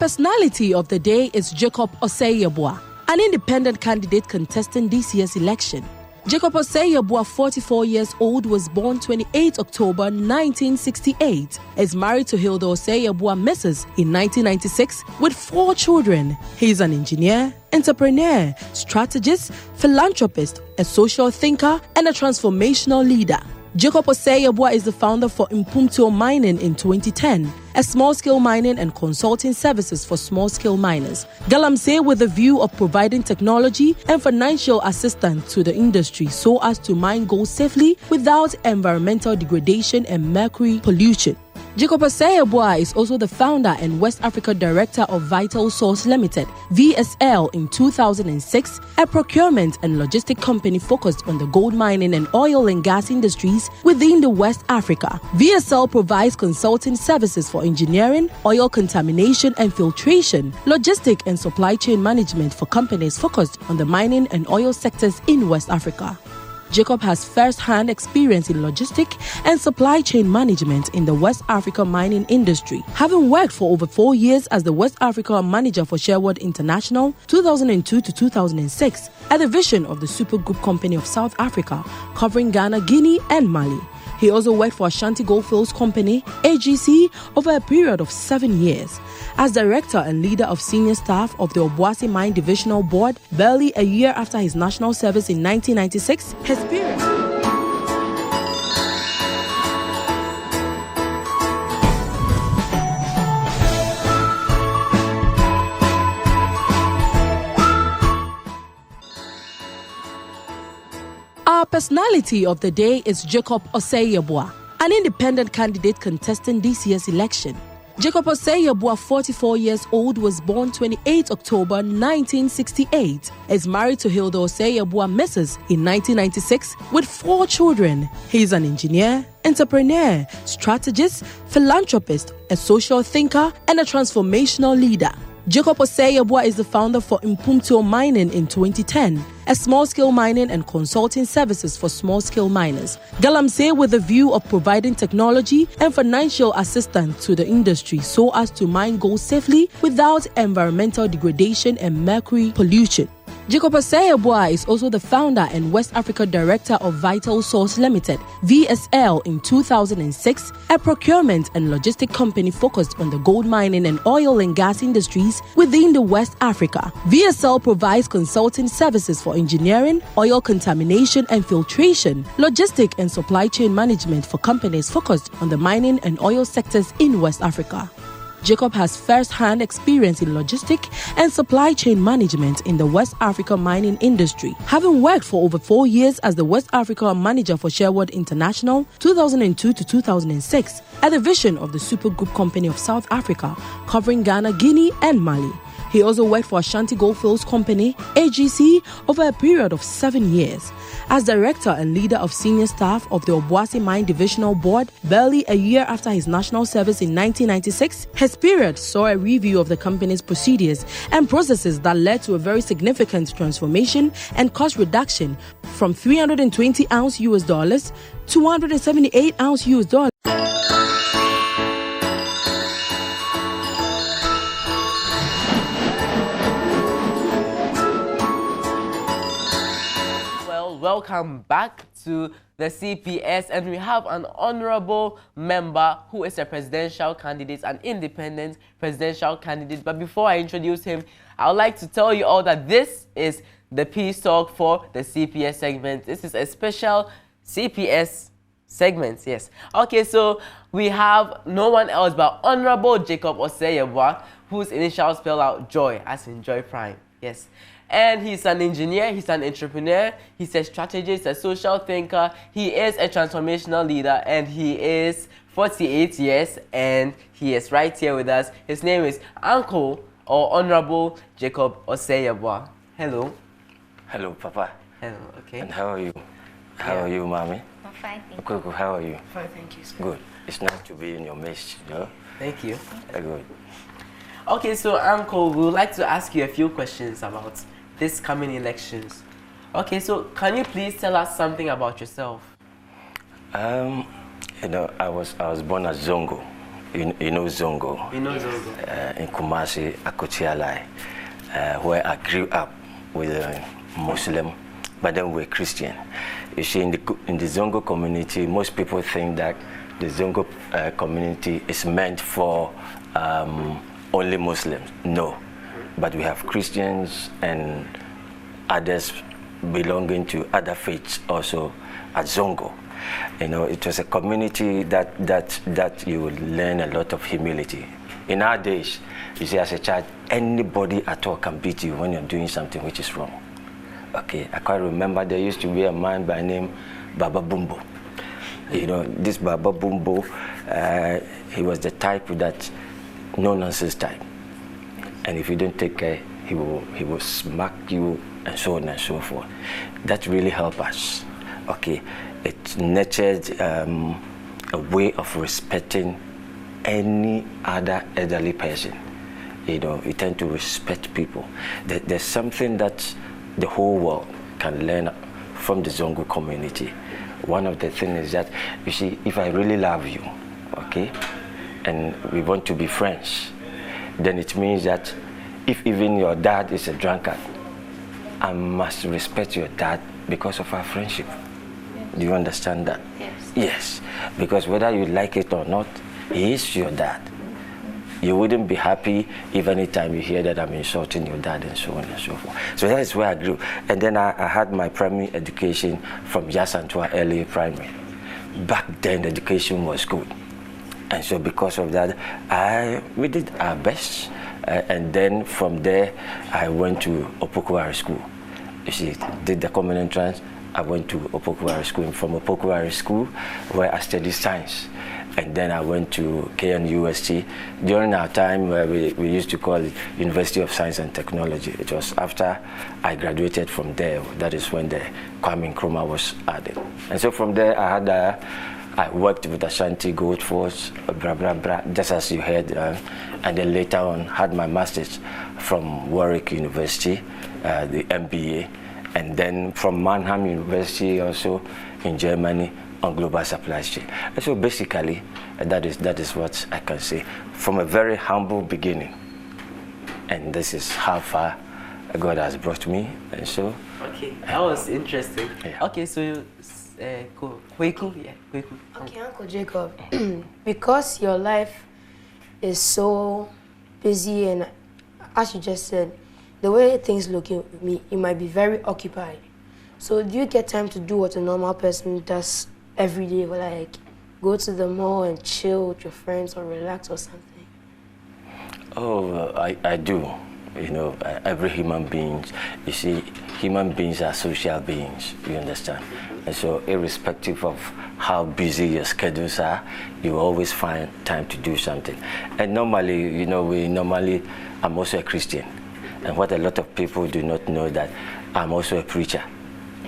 Our personality of the day is Jacob Osei Yeboah, an independent candidate contesting this year's election. Jacob Osei Yeboah, 44 years old, was born 28 October 1968. Is married to Hilda Osei Yeboah Mrs. in 1996 with 4 children. He is an engineer, entrepreneur, strategist, philanthropist, a social thinker, and a transformational leader. Jacob Osei Yeboah is the founder for Upclose Mining in 2010, a small-scale mining and consulting services for small-scale miners. Galamsey with the view of providing technology and financial assistance to the industry so as to mine gold safely without environmental degradation and mercury pollution. Jacob Osei Yeboah is also the founder and West Africa Director of Vital Source Limited, VSL, in 2006, a procurement and logistic company focused on the gold mining and oil and gas industries within the West Africa. VSL provides consulting services for engineering, oil contamination and filtration, logistic and supply chain management for companies focused on the mining and oil sectors in West Africa. Jacob has first-hand experience in logistic and supply chain management in the West Africa mining industry, having worked for over 4 years as the West Africa manager for Sherwood International 2002 to 2006, a division of the Super Group Company of South Africa, covering Ghana, Guinea, and Mali. He also worked for Ashanti Goldfields Company, AGC, over a period of 7 years. As director and leader of senior staff of the Obuasi Mine Divisional Board, barely a year after his national service in 1996, his period. Our personality of the day is Jacob Osei Yeboah, an independent candidate contesting this year's election. Jacob Osei Yeboah, 44 years old, was born 28 October 1968. Is married to Hilda Osei Yeboah Mrs. in 1996 with 4 children. He is an engineer, entrepreneur, strategist, philanthropist, a social thinker, and a transformational leader. Jacob Osei Yeboah is the founder for Upclose Mining in 2010, a small-scale mining and consulting services for small-scale miners. Galamsey with the view of providing technology and financial assistance to the industry so as to mine gold safely without environmental degradation and mercury pollution. Jacob Osei Yeboah is also the founder and West Africa Director of Vital Source Limited, VSL, in 2006, a procurement and logistic company focused on the gold mining and oil and gas industries within the West Africa. VSL provides consulting services for engineering, oil contamination and filtration, logistic and supply chain management for companies focused on the mining and oil sectors in West Africa. Jacob has first-hand experience in logistic and supply chain management in the West Africa mining industry, having worked for over 4 years as the West Africa manager for Sherwood International 2002 to 2006, a division of the Super Group Company of South Africa, covering Ghana, Guinea, and Mali. He also worked for Ashanti Goldfields Company, AGC, over a period of 7 years. As director and leader of senior staff of the Obuasi Mine Divisional Board, barely a year after his national service in 1996, his period saw a review of the company's procedures and processes that led to a very significant transformation and cost reduction from 320 ounce US dollars to 178 ounce US dollars. Welcome back to the CPS, and we have an honorable member who is a presidential candidate, an independent presidential candidate. But before I introduce him, I would like to tell you all that this is the Peace Talk for the CPS segment. This is a special CPS segment, yes. Okay, so we have no one else but Honorable Jacob Osei Yeboah, whose initials spell out joy, as in Joy Prime, yes. And he's an engineer, he's an entrepreneur, he's a strategist, a social thinker, he is a transformational leader, and he is 48 years, and he is right here with us. His name is Uncle or Honorable Jacob Osei Yeboah. Hello. Hello, Papa. Hello, okay. And how are you? How are you, Mommy? I'm fine, thank you. Coco, how are you? Fine, thank you, sir. Good. It's nice to be in your midst, you know? Thank you. Good. Okay, so Uncle, we would like to ask you a few questions about this coming elections. Okay, so can you please tell us something about yourself? You know, I was born as Zongo, you know Zongo. You know Zongo. In Kumasi, Akotialai, where I grew up with a Muslim, but then we're Christian. You see, in the Zongo community, most people think that the Zongo community is meant for only Muslims. No, but we have Christians and others belonging to other faiths also at Zongo. You know, it was a community that you would learn a lot of humility. In our days, you see, as a child, anybody at all can beat you when you're doing something which is wrong. Okay, I quite remember there used to be a man by name Baba Bumbo. You know, this Baba Bumbo, he was the type that no-nonsense type. And if you don't take care, he will smack you and so on and so forth. That really helped us. Okay, it nurtured a way of respecting any other elderly person. You know, you tend to respect people. There's something that the whole world can learn from the Zongo community. One of the things is that, you see, if I really love you, okay, and we want to be friends, then it means that if even your dad is a drunkard, I must respect your dad because of our friendship. Do you understand that? Yes. Yes, because whether you like it or not, he is your dad. You wouldn't be happy if any time you hear that I'm insulting your dad and so on and so forth. So that is where I grew. And then I had my primary education from Yasantua Early Primary. Back then, education was good. And so because of that, we did our best. And then from there, I went to Opokuwari School. You see, did the common entrance. I went to Opokuwari School. And from Opokuwari School, where I studied science. And then I went to KNUST. During our time, where we used to call it University of Science and Technology. It was after I graduated from there. That is when the Kwame Nkrumah was added. And so from there, I worked with Ashanti Goldforce, just as you heard. And then later on, had my master's from Warwick University, the MBA. And then from Mannheim University also in Germany, on global supply chain. And so basically, that is what I can say from a very humble beginning. And this is how far God has brought me. And so, okay, that was interesting. Yeah. Okay, so Kweku, yeah, Kweku. Okay, Uncle Jacob, because your life is so busy and, as you just said, the way things look at me, you might be very occupied. So do you get time to do what a normal person does every day, like go to the mall and chill with your friends or relax or something? Oh, I do. You know, every human being, you see, human beings are social beings, you understand? And so irrespective of how busy your schedules are, you always find time to do something. And normally, you know, I'm also a Christian. And what a lot of people do not know that I'm also a preacher,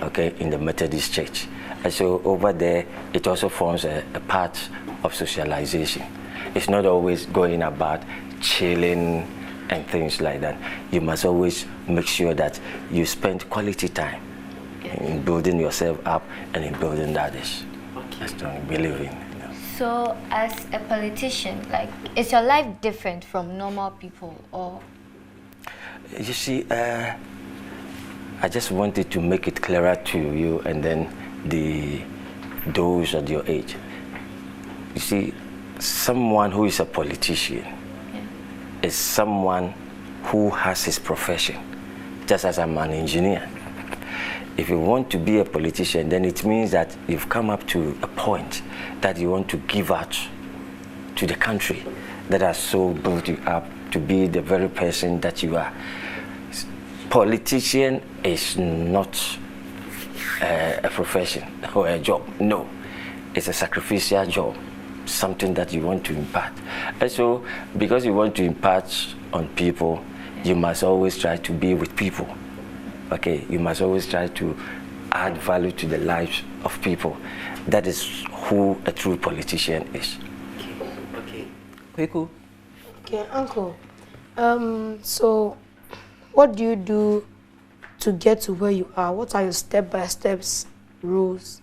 okay, in the Methodist Church. And so over there, it also forms a part of socialization. It's not always going about chilling and things like that. You must always make sure that you spend quality time in building yourself up and in building others. That's what I believe in. You know. So, as a politician, like, is your life different from normal people, or? You see, I just wanted to make it clearer to you and then those at your age. You see, someone who is a politician is someone who has his profession, just as I'm an engineer. If you want to be a politician, then it means that you've come up to a point that you want to give out to the country that has so built you up to be the very person that you are. Politician is not a profession or a job. No, it's a sacrificial job, something that you want to impart. And so, because you want to impart on people, you must always try to be with people. Okay, you must always try to add value to the lives of people. That is who a true politician is. Okay. Kweku. Okay, Uncle. So, what do you do to get to where you are? What are your step-by-steps rules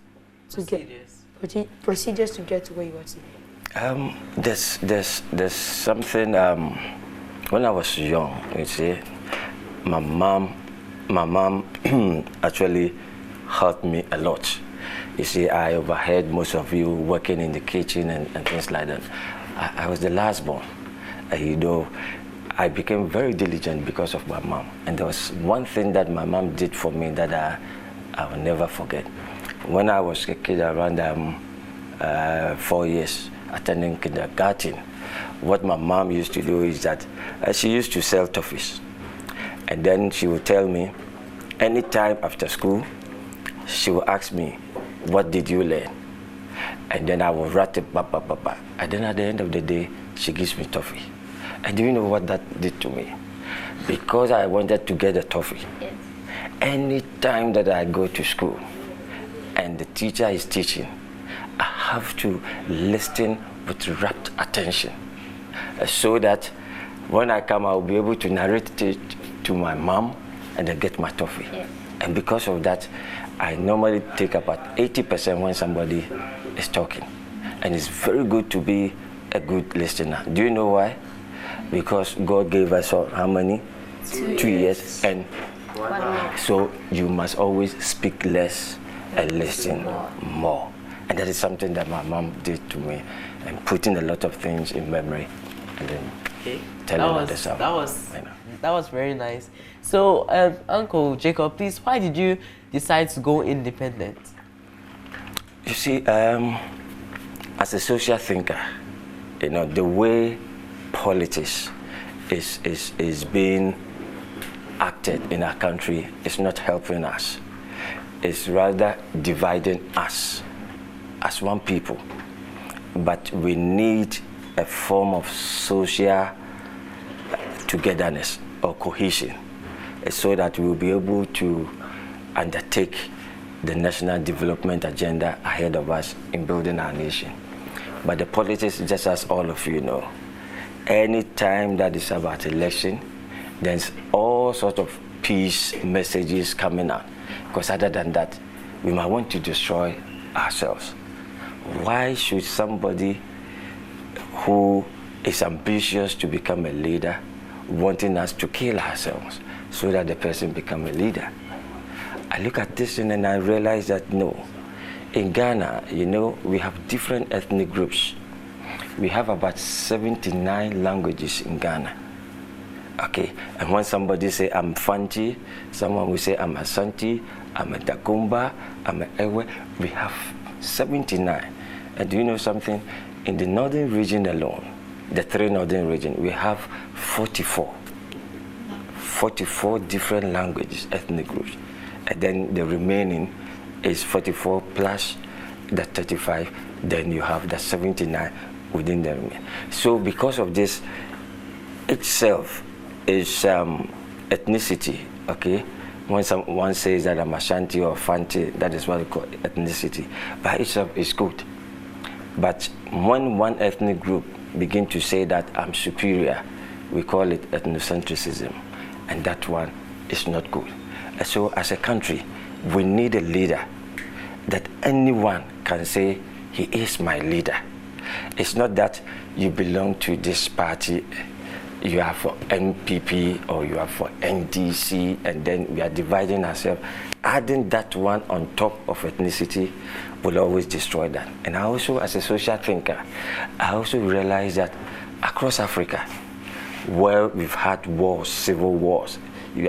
to Procedures. procedures to get to where you are today? There's something. When I was young, you see, my mom actually helped me a lot. You see, I overheard most of you working in the kitchen and things like that. I was the last born. You know, I became very diligent because of my mom. And there was one thing that my mom did for me that I will never forget. When I was a kid, around 4 years, attending kindergarten, what my mom used to do is that she used to sell toffees. And then she would tell me, anytime after school, she would ask me, what did you learn? And then I would write it, and then at the end of the day, she gives me toffee. And do you know what that did to me? Because I wanted to get a toffee. Yes. Any time that I go to school and the teacher is teaching, I have to listen with rapt attention so that when I come, I'll be able to narrate it to my mom and then get my toffee. Yes. And because of that, I normally take about 80% when somebody is talking. And it's very good to be a good listener. Do you know why? Because God gave us how many? 2 years. And 1 year. So you must always speak less and listen more. And that is something that my mom did to me, and putting a lot of things in memory and then telling others out. That was very nice. So, Uncle Jacob, please, why did you decide to go independent? You see, as a social thinker, you know, the way politics is being acted in our country is not helping us. It's rather dividing us as one people. But we need a form of social togetherness or cohesion so that we'll be able to undertake the national development agenda ahead of us in building our nation. But the politics, just as all of you know, any time that is about election, there's all sorts of peace messages coming out. Because other than that, we might want to destroy ourselves. Why should somebody who is ambitious to become a leader wanting us to kill ourselves so that the person become a leader? I look at this and I realize that no. In Ghana, you know, we have different ethnic groups. We have about 79 languages in Ghana. Okay, and when somebody say I'm Fanti, someone will say I'm Asante, I'm a Dakumba, I'm a Ewe. We have 79. And do you know something? In the northern region alone, the 3 northern regions, we have 44 different languages, ethnic groups. And then the remaining is 44 plus the 35, then you have the 79 within the remaining. So because of this itself is ethnicity, okay? When someone says that I'm Ashanti or Fanti, that is what we call ethnicity. By itself is good. But when one ethnic group begin to say that I'm superior, we call it ethnocentrism. And that one is not good. And so as a country, we need a leader that anyone can say, he is my leader. It's not that you belong to this party, you are for NPP or you are for NDC, and then we are dividing ourselves. Adding that one on top of ethnicity will always destroy that. And I also, as a social thinker, I also realize that across Africa, where we've had wars, civil wars,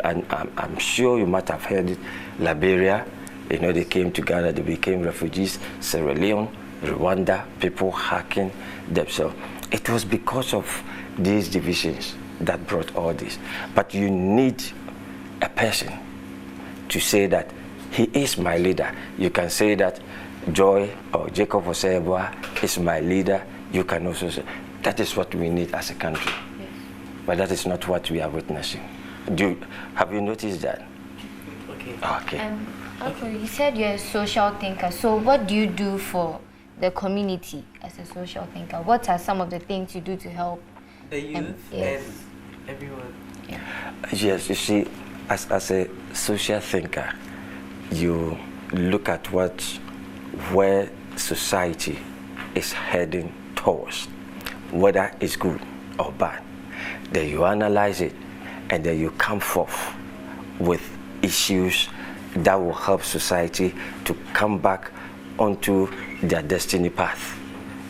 and I'm sure you might have heard it, Liberia, you know, they came to Ghana, they became refugees, Sierra Leone, Rwanda, people hacking themselves. It was because of these divisions that brought all this. But you need a person to say that he is my leader. You can say that Joy or Jacob Osei Yeboah is my leader. You can also say that is what we need as a country. Yes. But that is not what we are witnessing. Have you noticed that? Okay. Okay, you said you're a social thinker. So what do you do for the community as a social thinker? What are some of the things you do to help the youth and everyone? Yeah. Yes, you see, as a social thinker, you look at where society is heading towards, whether it's good or bad. Then you analyze it, and then you come forth with issues that will help society to come back onto their destiny path.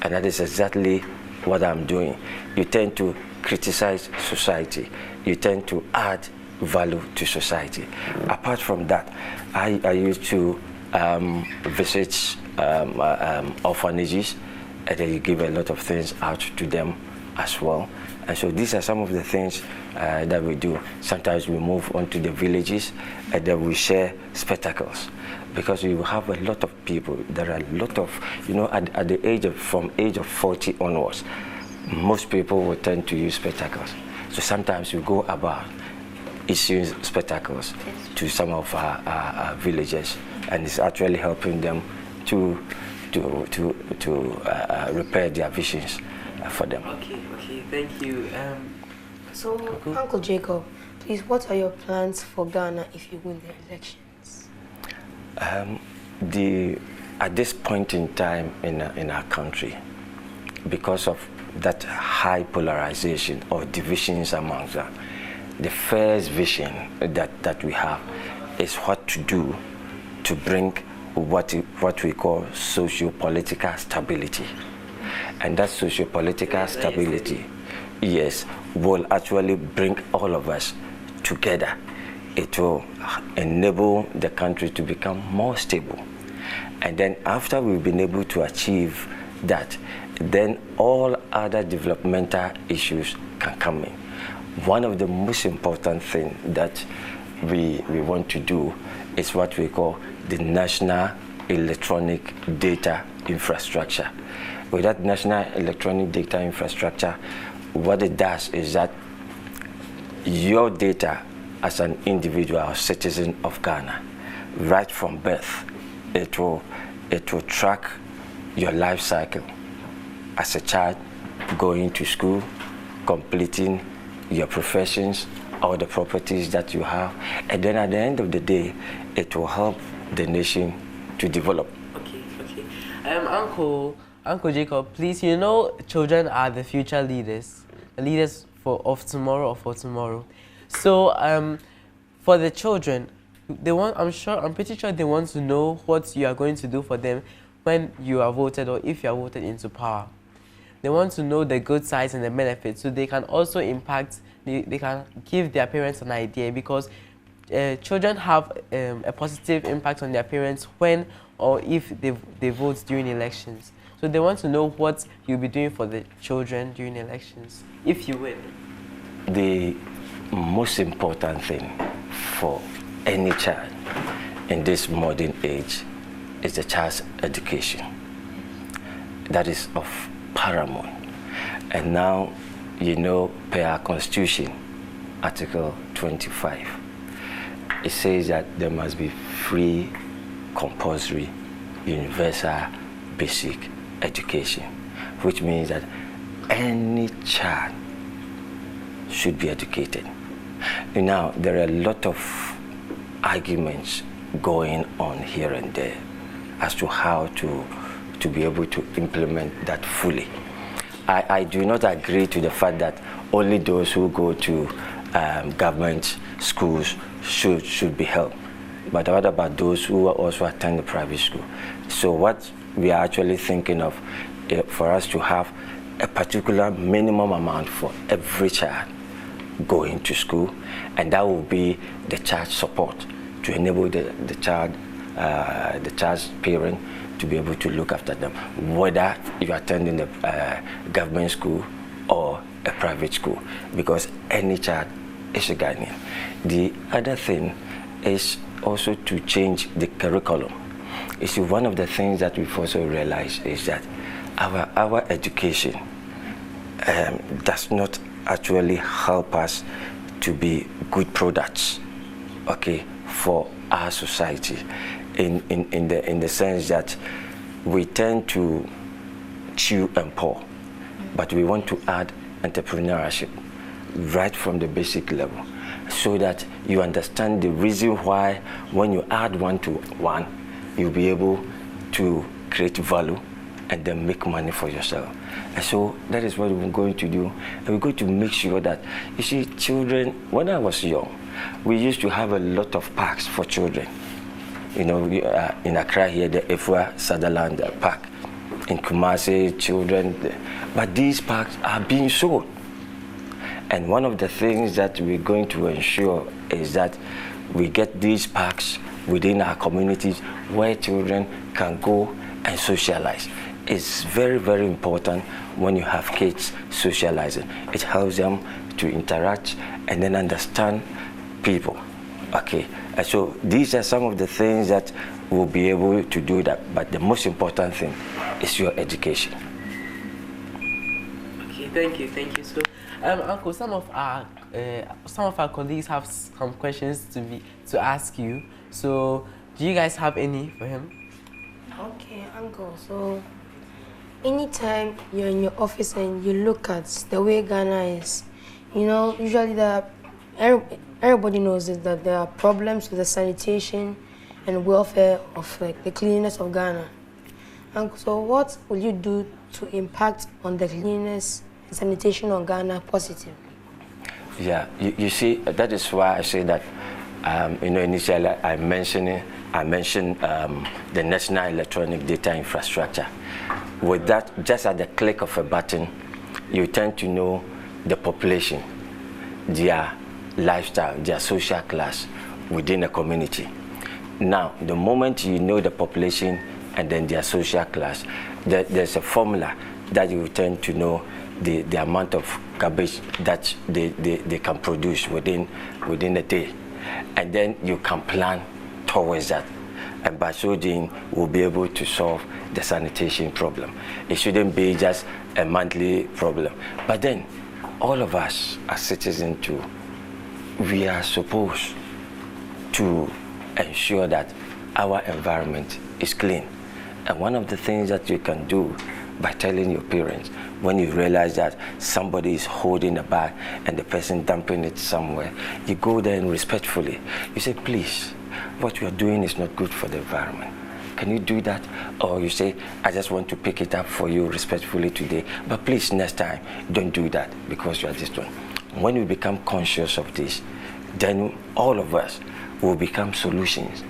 And that is exactly what I'm doing. You tend to criticize society. You tend to add value to society. Apart from that, I used to visit orphanages, and then you give a lot of things out to them as well. And so these are some of the things that we do. Sometimes we move on to the villages, and then we share spectacles, because you have a lot of people. There are a lot of, at the age of, from age of 40 onwards, most people will tend to use spectacles. So sometimes we go about issuing spectacles to some of our villages, and it's actually helping them to repair their visions for them. Okay, thank you. So, Uncle Jacob, please, what are your plans for Ghana if you win the elections? At this point in time in our country, because of that high polarization or divisions amongst us, the first vision that we have is what to do to bring what we call socio-political stability. And that socio-political stability, yes, will actually bring all of us together. It will enable the country to become more stable. And then after we've been able to achieve that, then all other developmental issues can come in. One of the most important things that we want to do is what we call the National Electronic Data Infrastructure. With that National Electronic Data Infrastructure, what it does is that your data as an individual or citizen of Ghana, right from birth, it will track your life cycle as a child, going to school, completing your professions, all the properties that you have, and then at the end of the day, it will help the nation to develop. Okay. Uncle Jacob, please, children are the future leaders, the leaders of tomorrow or for tomorrow. So, for the children, I'm pretty sure they want to know what you are going to do for them when you are voted or if you are voted into power. They want to know the good sides and the benefits, so they can also impact, they can give their parents an idea, because children have a positive impact on their parents when or if they vote during elections. So they want to know what you'll be doing for the children during elections, if you win. The most important thing for any child in this modern age is the child's education. That is of paramount. And now, per our Constitution, Article 25, it says that there must be free, compulsory, universal, basic education, which means that any child should be educated. Now, there are a lot of arguments going on here and there as to how to be able to implement that fully. I do not agree to the fact that only those who go to government schools should be helped, but what about those who also attend the private school? So what we are actually thinking of, for us to have a particular minimum amount for every child going to school, and that will be the child support to enable the child's parent to be able to look after them, whether you're attending a government school or a private school, because any child is a Ghanaian. The other thing is also to change the curriculum. You see, one of the things that we've also realized is that our education does not actually help us to be good products, okay, for our society, in the sense that we tend to chew and pour, but we want to add entrepreneurship right from the basic level, so that you understand the reason why when you add one to one, you'll be able to create value and then make money for yourself. And so that is what we're going to do. And we're going to make sure that, you see, children, when I was young, we used to have a lot of parks for children. You know, in Accra here, the Efua Sutherland Park. In Kumasi, children. But these parks are being sold. And one of the things that we're going to ensure is that we get these parks within our communities where children can go and socialize. It's very, very important when you have kids socializing. It helps them to interact and then understand people. Okay, and so these are some of the things that we'll be able to do that. But the most important thing is your education. Okay, thank you. So, Uncle, some of our colleagues have some questions to ask you. So, do you guys have any for him? Okay, Uncle. So, anytime you're in your office and you look at the way Ghana is, you know, usually everybody knows that there are problems with the sanitation and welfare of the cleanliness of Ghana. Uncle, so what will you do to impact on the cleanliness and sanitation of Ghana positively? Yeah, you see, that is why I say that, you know, initially I mentioned the National Electronic Data Infrastructure. With that, just at the click of a button, you tend to know the population, their lifestyle, their social class within a community. Now, the moment you know the population and then their social class, there's a formula that you tend to know the amount of garbage that they can produce within a day. And then you can plan towards that. And by so doing, we'll be able to solve the sanitation problem. It shouldn't be just a monthly problem. But then, all of us as citizens too, we are supposed to ensure that our environment is clean. And one of the things that you can do by telling your parents, when you realize that somebody is holding a bag and the person dumping it somewhere, you go there and respectfully, you say, please, what you are doing is not good for the environment. Can you do that? Or you say, I just want to pick it up for you respectfully today, but please next time, don't do that because you are this one. When we become conscious of this, then all of us will become solutions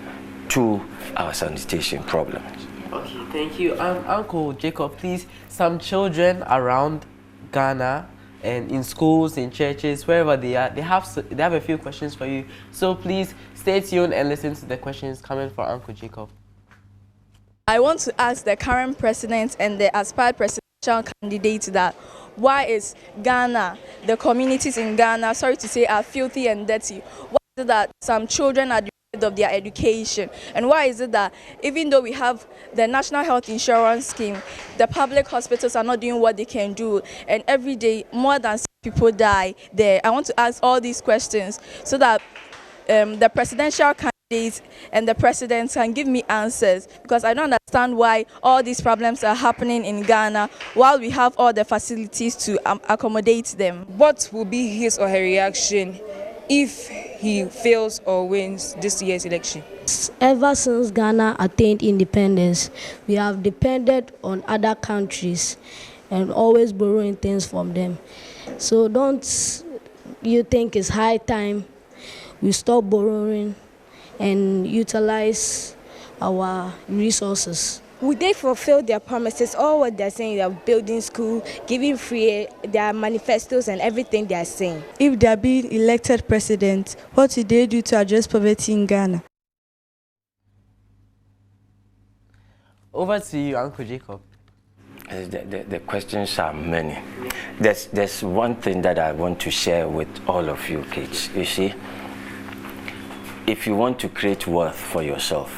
to our sanitation problems. Okay, thank you. Uncle Jacob, please, some children around Ghana and in schools, in churches, wherever they are, they have a few questions for you. So please stay tuned and listen to the questions coming for Uncle Jacob. I want to ask the current president and the aspired presidential candidate that why is Ghana, the communities in Ghana, sorry to say, are filthy and dirty? Why is it that some children are deprived of their education? And why is it that even though we have the National Health Insurance Scheme, the public hospitals are not doing what they can do, and every day more than 6 people die there? I want to ask all these questions so that the presidential candidates and the president can give me answers, because I don't understand why all these problems are happening in Ghana while we have all the facilities to accommodate them. What will be his or her reaction if he fails or wins this year's election? Ever since Ghana attained independence, we have depended on other countries and always borrowing things from them. So don't you think it's high time we stop borrowing and utilize our resources? Would they fulfill their promises, all what they're saying, they're building school, giving free their manifestos and everything they're saying? If they're being elected president, what would they do to address poverty in Ghana? Over to you, Uncle Jacob. The questions are many. There's one thing that I want to share with all of you kids. You see, if you want to create wealth for yourself,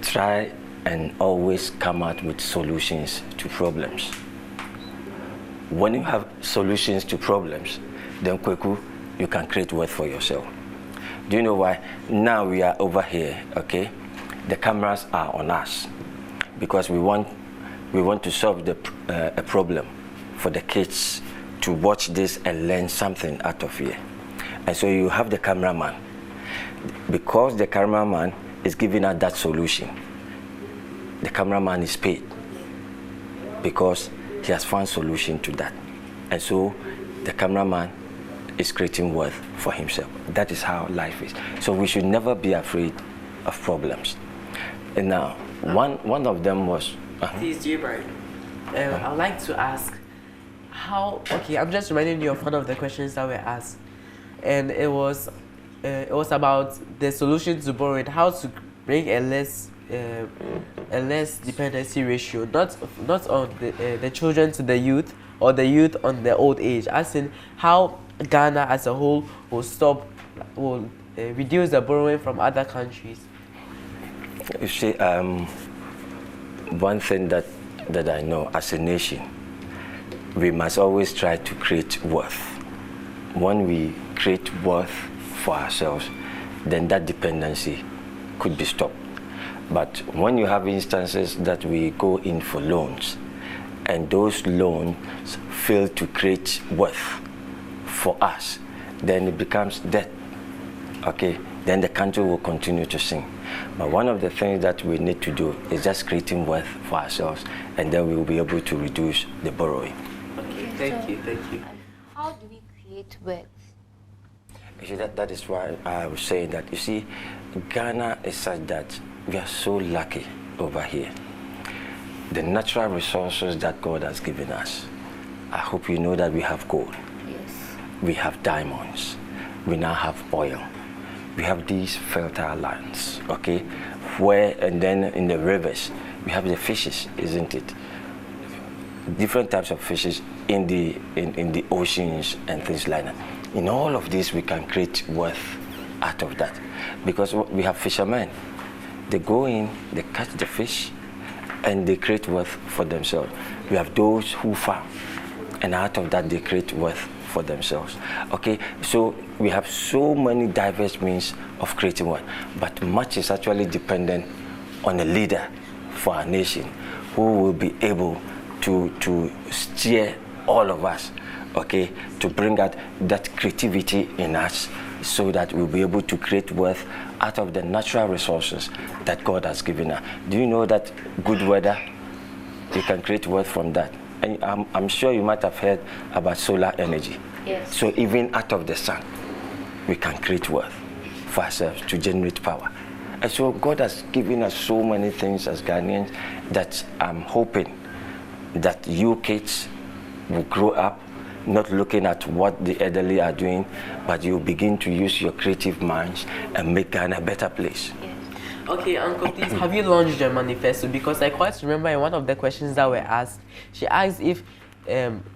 try and always come out with solutions to problems. When you have solutions to problems, then quickly you can create wealth for yourself. Do you know why? Now we are over here, okay? The cameras are on us because we want to solve a problem for the kids to watch this and learn something out of here. And so you have the cameraman. Because the cameraman is giving us that solution, the cameraman is paid because he has found solution to that. And so the cameraman is creating worth for himself. That is how life is. So we should never be afraid of problems. And now, one of them was... Please, Jibber, I'd like to ask how... Okay, I'm just reminding you of one of the questions that were asked. And it was about the solution to borrowing, how to bring a less dependency ratio, not on the children to the youth or the youth on the old age, as in how Ghana as a whole will reduce the borrowing from other countries. You see, one thing that I know, as a nation, we must always try to create worth. When we create worth for ourselves, then that dependency could be stopped. But when you have instances that we go in for loans, and those loans fail to create worth for us, then it becomes debt. Okay, then the country will continue to sink. But one of the things that we need to do is just creating worth for ourselves, and then we will be able to reduce the borrowing. Okay, thank you. How do we create worth? You see, that is why I was saying that, you see, Ghana is such that we are so lucky over here. The natural resources that God has given us, I hope you know that we have gold. Yes. We have diamonds. We now have oil. We have these fertile lands, okay? And then in the rivers, we have the fishes, isn't it? Different types of fishes in the oceans and things like that. In all of this, we can create worth out of that. Because we have fishermen. They go in, they catch the fish, and they create worth for themselves. We have those who farm, and out of that, they create worth for themselves. Okay, so we have so many diverse means of creating worth, but much is actually dependent on a leader for our nation who will be able to steer all of us, okay, to bring out that creativity in us so that we'll be able to create worth out of the natural resources that God has given us. Do you know that good weather, you can create worth from that? And I'm sure you might have heard about solar energy. Yes. So even out of the sun, we can create worth for ourselves to generate power. And so God has given us so many things as Ghanaians that I'm hoping that you kids will grow up not looking at what the elderly are doing, but you begin to use your creative minds and make Ghana a better place. Yes. Okay, Uncle, please, have you launched your manifesto? Because I quite remember in one of the questions that were asked, she asked if the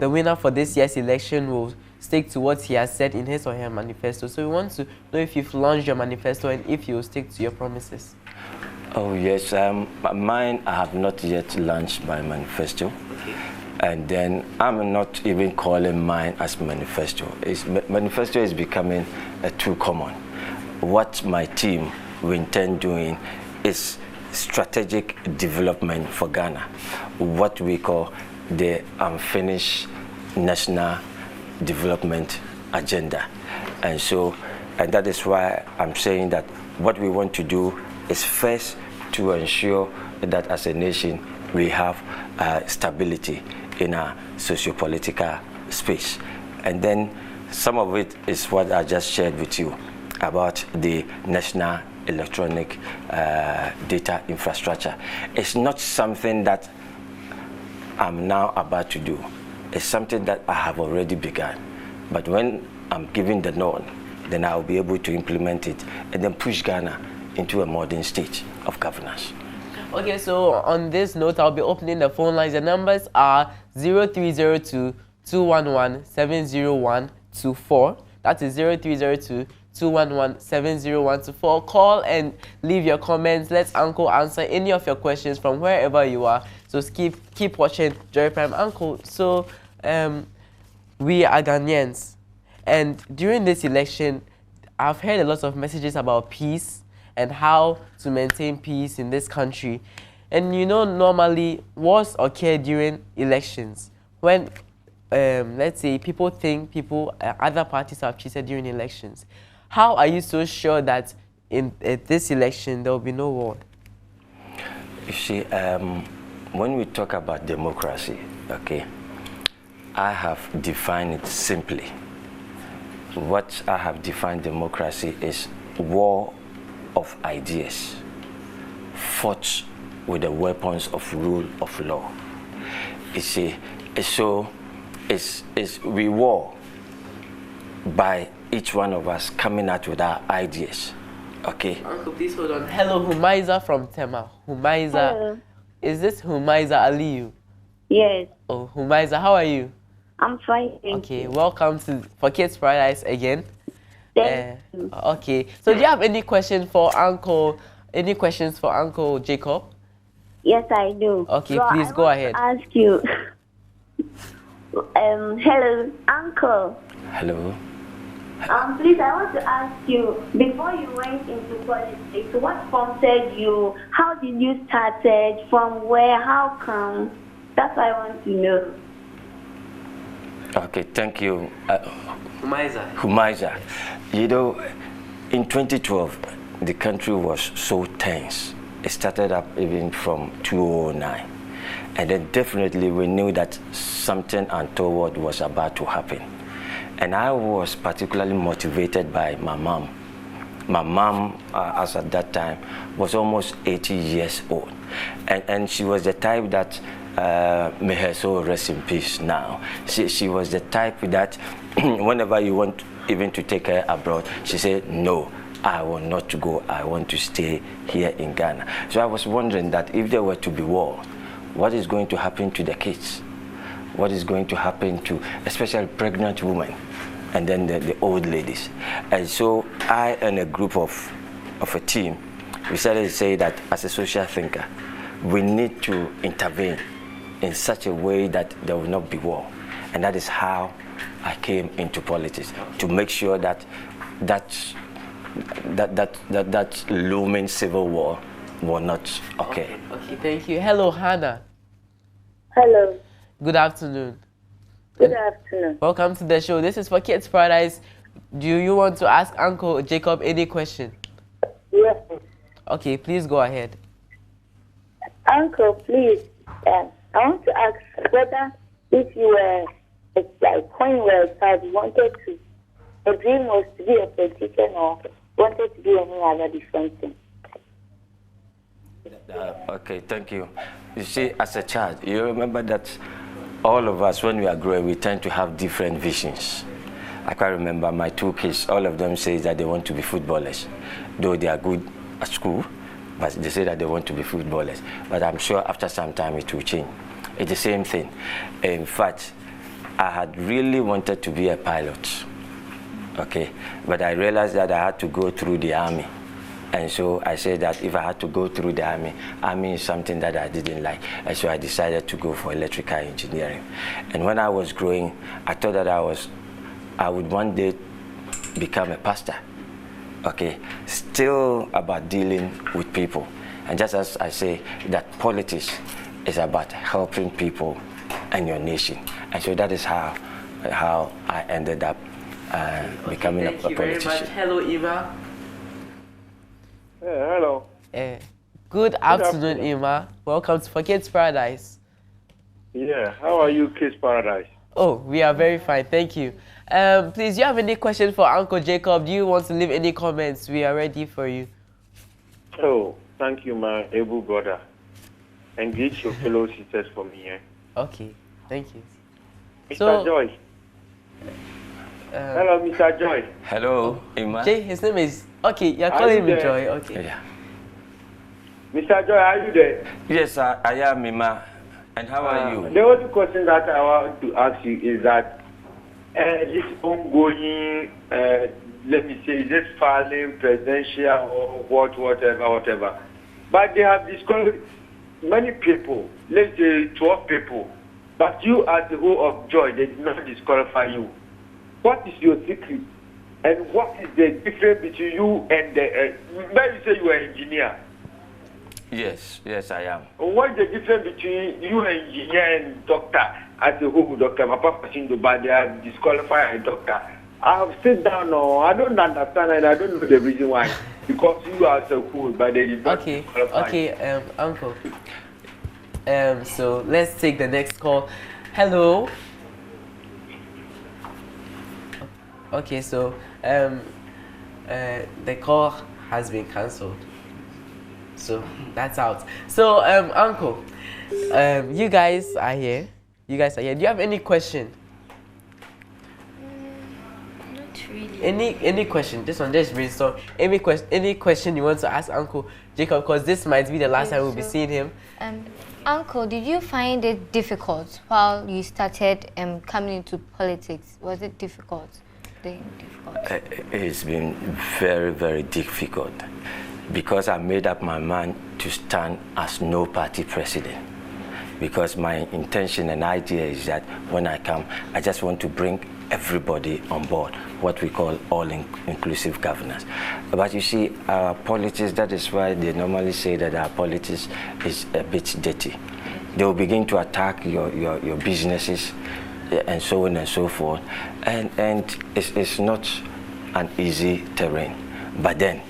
winner for this year's election will stick to what he has said in his or her manifesto. So we want to know if you've launched your manifesto and if you will stick to your promises. Oh, yes. Mine, I have not yet launched my manifesto. Okay. And then I'm not even calling mine as manifesto. Manifesto is becoming too common. What my team will intend doing is strategic development for Ghana, what we call the unfinished national development agenda. And that is why I'm saying that what we want to do is first to ensure that as a nation we have stability in our socio-political space. And then some of it is what I just shared with you about the national electronic data infrastructure. It's not something that I'm now about to do. It's something that I have already begun. But when I'm given the nod, then I'll be able to implement it and then push Ghana into a modern state of governance. Okay, so on this note, I'll be opening the phone lines. The numbers are 0302-211-70124. That is 0302-211-70124. Call and leave your comments. Let Uncle answer any of your questions from wherever you are. So keep watching Joy Prime. Uncle, so we are Ghanaians, and during this election, I've heard a lot of messages about peace and how to maintain peace in this country. And you know, normally wars occur during elections when, let's say, people think other parties have cheated during elections. How are you so sure that in this election there will be no war? You see, when we talk about democracy, okay, I have defined it simply. What I have defined democracy is war of ideas, fought with the weapons of rule of law. You see, so we war by each one of us coming out with our ideas. Okay. Uncle, please hold on. Hello, Humaiza from Tema. Humaiza. Hello. Is this Humaiza Aliyu? Yes. Oh, Humaiza, how are you? I'm fine. Thank Okay, you. welcome to For Kids Paradise again. Thank you. Okay, so do you have any question for Uncle? Any questions for Uncle Jacob? Yes, I do. Okay, So please go ahead. I want to ask you. Hello, Uncle. Hello. Please, I want to ask you, before you went into politics, what prompted you? How did you start it? From where? How come? That's what I want to know. Okay, thank you. Humaiza. You know, in 2012, the country was so tense. It started up even from 2009. And then definitely we knew that something untoward was about to happen. And I was particularly motivated by my mom. My mom, as at that time, was almost 80 years old. And she was the type that, may her soul rest in peace now. She was the type that whenever you want even to take her abroad, she said, no, I will not go. I want to stay here in Ghana. So I was wondering that if there were to be war, what is going to happen to the kids? What is going to happen to especially pregnant women and then the old ladies? And so I and a group of a team, we decided to say that as a social thinker, we need to intervene in such a way that there will not be war. And that is how I came into politics, to make sure that looming civil war will not occur. Okay, thank you. Hello, Hannah. Hello. Good afternoon. Good afternoon. Welcome to the show. This is For Kids Paradise. Do you want to ask Uncle Jacob any question? Yes. Okay, please go ahead. Uncle, please, I want to ask whether if you were, like when you were a child, you wanted to, your dream was to be a politician or wanted to do any other different thing. Okay, thank you. You see, as a child, you remember that all of us, when we are growing, we tend to have different visions. I can remember my two kids, all of them say that they want to be footballers, though they are good at school, but they say that they want to be footballers. But I'm sure after some time it will change. It's the same thing. In fact, I had really wanted to be a pilot, okay? But I realized that I had to go through the army. And so I said that if I had to go through the army is something that I didn't like. And so I decided to go for electrical engineering. And when I was growing, I thought that I would one day become a pastor. Okay, still about dealing with people. And just as I say that politics is about helping people and your nation. And so that is how I ended up becoming a politician. Thank you very much. Hello, Eva. Hello. Good afternoon, Ima. Welcome to For Kids Paradise. Yeah, how are you, Kids Paradise? Oh, we are very fine, thank you. Please, do you have any questions for Uncle Jacob? Do you want to leave any comments? We are ready for you. Oh, thank you, my able brother. And greet your fellow sisters for me. Okay, thank you. Mr. Joy. Hello, Mr. Joy. Hello, Ima. Jay, his name is... Okay, you're calling me Joy. Okay. Yeah. Mr. Joy, are you there? Yes, I am, Ima. And how are you? The only question that I want to ask you is that this ongoing, let me say, this filing presidential or whatever. But they have discovered many people, let's say 12 people. But you, as the whole of Joy, they did not disqualify you. What is your secret? And what is the difference between you and the, maybe you say you are an engineer. Yes, I am. What is the difference between you and engineer and doctor? As a whole doctor, my papa Sindo, but they are disqualified a doctor. I have sit down, I don't understand and I don't know the reason why. because you are so cool, but they did not qualify. Okay, Uncle. So let's take the next call. Hello. Okay, so the call has been cancelled. So that's out. So Uncle, you guys are here. Do you have any question? Not really. Any question? Just brainstorm. Any question you want to ask Uncle Jacob? Because this might be the last time we'll be seeing him. Uncle, did you find it difficult while you started coming into politics? Was it difficult? It's been very, very difficult because I made up my mind to stand as no party president. Because my intention and idea is that when I come, I just want to bring everybody on board, what we call all-inclusive governance. But you see, our politics, that is why they normally say that our politics is a bit dirty. They will begin to attack your businesses and so on and so forth. And it's not an easy terrain. But then,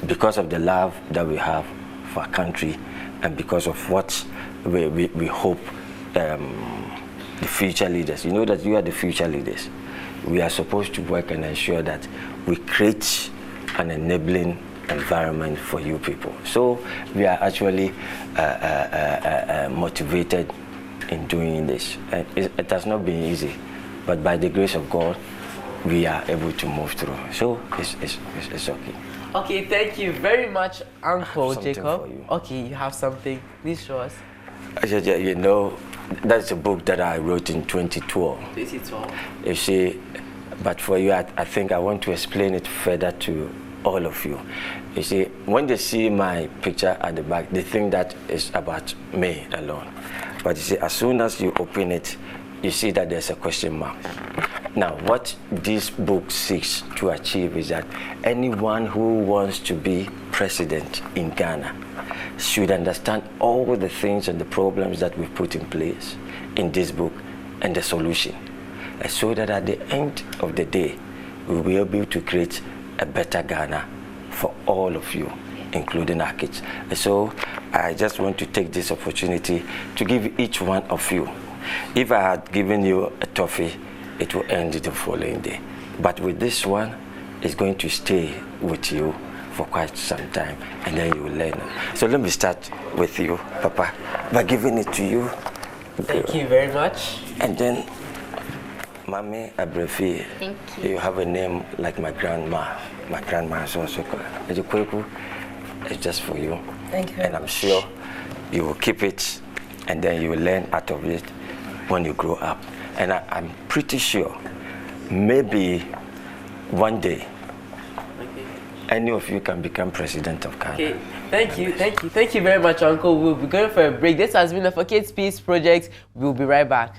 because of the love that we have for our country and because of what we hope the future leaders, you know that you are the future leaders. We are supposed to work and ensure that we create an enabling environment for you people. So we are actually motivated in doing this. And it has not been easy, but by the grace of God, we are able to move through. So it's okay. Okay, thank you very much, Uncle Jacob. Okay, you have something. Please show us. You know, that's a book that I wrote in 2012. 2012. You see, but for you, I think I want to explain it further to all of you. You see, when they see my picture at the back, they think that it's about me alone. But you see, as soon as you open it, you see that there's a question mark. Now, what this book seeks to achieve is that anyone who wants to be president in Ghana should understand all the things and the problems that we put in place in this book and the solution, so that at the end of the day, we'll be able to create a better Ghana for all of you, including our kids. So I just want to take this opportunity to give each one of you, if I had given you a toffee, it will end the following day. But with this one, it's going to stay with you for quite some time, and then you will learn. So let me start with you, Papa, by giving it to you. Thank you very much. And then, Mami Abrefi, thank you. You have a name like my grandma. My grandma is also called Ejikweku. It's just for you. Thank you. And I'm sure you will keep it, and then you will learn out of it when you grow up. And I'm pretty sure maybe one day any of you can become president of Ghana. Okay, thank you very much, Uncle. We'll be going for a break. This has been the For Kids Peace Project. We'll be right back.